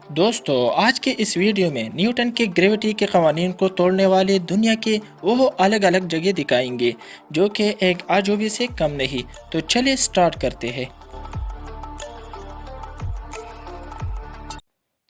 दोस्तों, आज के इस वीडियो में न्यूटन के ग्रेविटी के कवानीन को तोड़ने वाले दुनिया के वो अलग अलग जगह दिखाएंगे जो कि एक अजूबे से कम नहीं। तो चलिए स्टार्ट करते हैं।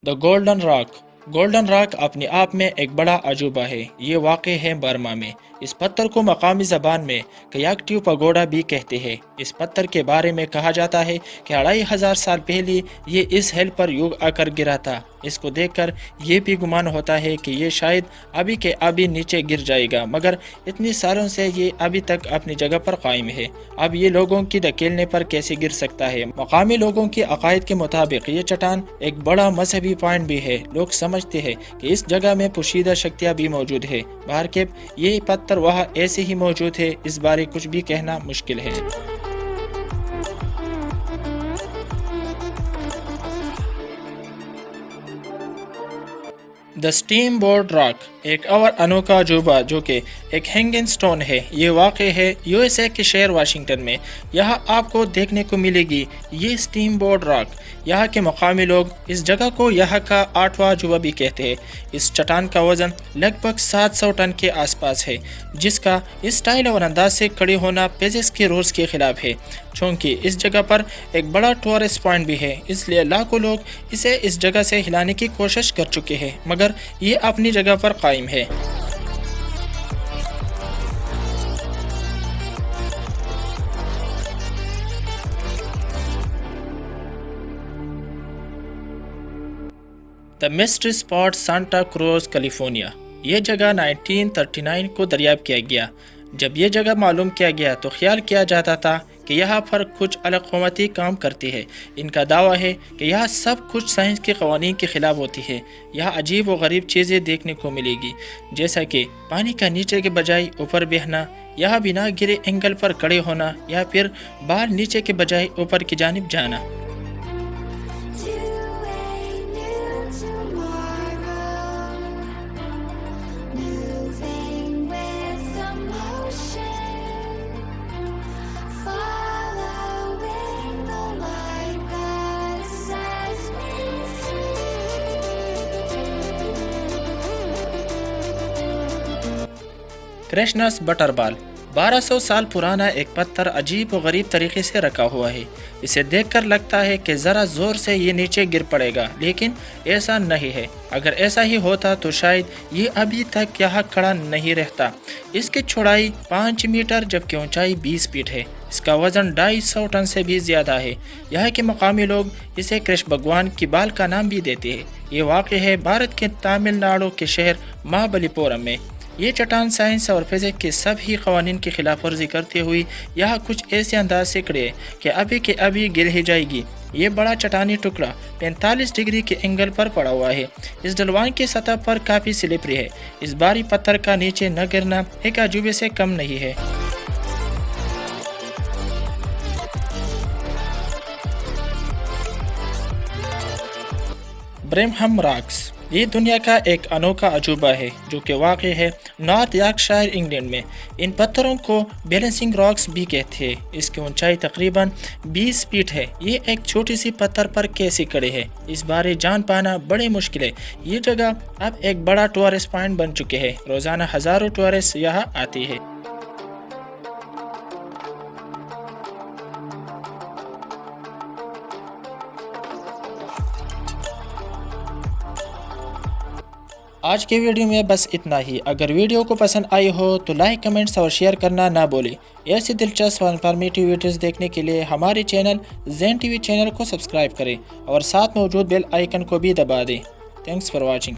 द गोल्डन रॉक अपने आप में एक बड़ा अजूबा है। ये वाक़ है बर्मा में। इस पत्थर को मकामी ज़बान में कयाक्टिव पगोडा भी कहते हैं। इस पत्थर के बारे में कहा जाता है कि 2500 साल पहले ये इस हिल पर युग आकर गिरा था। इसको देखकर ये भी गुमान होता है कि ये शायद अभी के अभी नीचे गिर जाएगा, मगर इतनी सालों से ये अभी तक अपनी जगह पर कायम है। अब ये लोगों की धकेलने पर कैसे गिर सकता है? मकामी लोगों के अकायद के मुताबिक ये चट्टान एक बड़ा मजहबी पॉइंट भी है। लोग समझते हैं कि इस जगह में पोशीदा शक्तियाँ भी मौजूद है। बहरकेफ ये पत्थर वहाँ ऐसे ही मौजूद है, इस बारे कुछ भी कहना मुश्किल है। द स्टीम बोर्ड रॉक एक और अनोखा अजूबा जो कि एक हैंगिंग स्टोन है। ये वाक़ है यूएसए के शहर वाशिंगटन में। यहाँ आपको देखने को मिलेगी ये स्टीम बोर्ड रॉक। यहाँ के मकामी लोग इस जगह को यहाँ का 8वां अजूबा भी कहते हैं। इस चट्टान का वजन लगभग 700 टन के आसपास है, जिसका इस स्टाइल और अंदाज से खड़े होना फिजिक्स के रूल्स के खिलाफ है। चूँकि इस जगह पर एक बड़ा टूरिस्ट पॉइंट भी है, इसलिए लाखों लोग इसे इस जगह से हिलाने की कोशिश कर चुके हैं, मगर ये अपनी जगह पर कायम है। The mystery spot Santa cruise California. ये जगह 1939 को दरियाफ्त किया गया। जब ये जगह मालूम किया गया तो ख्याल किया जाता था कि यहाँ पर कुछ अलग क़ौमती काम करती है। इनका दावा है कि यहाँ सब कुछ साइंस के कवानीन के खिलाफ होती है। यहाँ अजीब व गरीब चीज़ें देखने को मिलेगी, जैसा कि पानी का नीचे के बजाय ऊपर बहना, यहाँ बिना गिरे एंगल पर खड़े होना, या फिर बाल नीचे के बजाय ऊपर की जानिब जाना। कृष्णस बटरबॉल 1200 साल पुराना एक पत्थर अजीब व गरीब तरीके से रखा हुआ है। इसे देखकर लगता है कि ज़रा ज़ोर से ये नीचे गिर पड़ेगा, लेकिन ऐसा नहीं है। अगर ऐसा ही होता तो शायद ये अभी तक यहाँ खड़ा नहीं रहता। इसकी चौड़ाई 5 मीटर जबकि ऊंचाई 20 फीट है। इसका वज़न 250 टन से भी ज़्यादा है। यहाँ के मकामी लोग इसे कृष्ण भगवान की बाल का नाम भी देते हैं। ये वाक़ है भारत के तमिलनाडु के शहर महाबलीपुरम में। ये चट्टान साइंस और फिजिक्स के सभी कवानीन की खिलाफ वर्जी करते हुए यहाँ कुछ ऐसे अंदाज से खड़े कि अभी के अभी गिर ही जाएगी। ये बड़ा चट्टानी टुकड़ा 45 डिग्री के एंगल पर पड़ा हुआ है। इस ढलवान की सतह पर काफ़ी स्लिपरी है। इस भारी पत्थर का नीचे न गिरना एक अजूबे से कम नहीं है। ब्रह्म रॉक्स ये दुनिया का एक अनोखा अजूबा है जो कि वाक़ है नॉर्थ यॉर्कशायर इंग्लैंड में। इन पत्थरों को बैलेंसिंग रॉक्स भी कहते हैं। इसकी ऊंचाई तकरीबन 20 फीट है। ये एक छोटी सी पत्थर पर कैसे खड़े हैं, इस बारे जान पाना बड़े मुश्किल है। ये जगह अब एक बड़ा टूरिस्ट पॉइंट बन चुके हैं। रोज़ाना हज़ारों टूरिस्ट यहाँ आते हैं। आज के वीडियो में बस इतना ही। अगर वीडियो को पसंद आई हो तो लाइक, कमेंट्स और शेयर करना ना भूलें। ऐसी दिलचस्प और इन्फॉर्मेटिव वीडियोस देखने के लिए हमारे चैनल ज़ेन टीवी चैनल को सब्सक्राइब करें और साथ मौजूद बेल आइकन को भी दबा दें। Thanks for watching.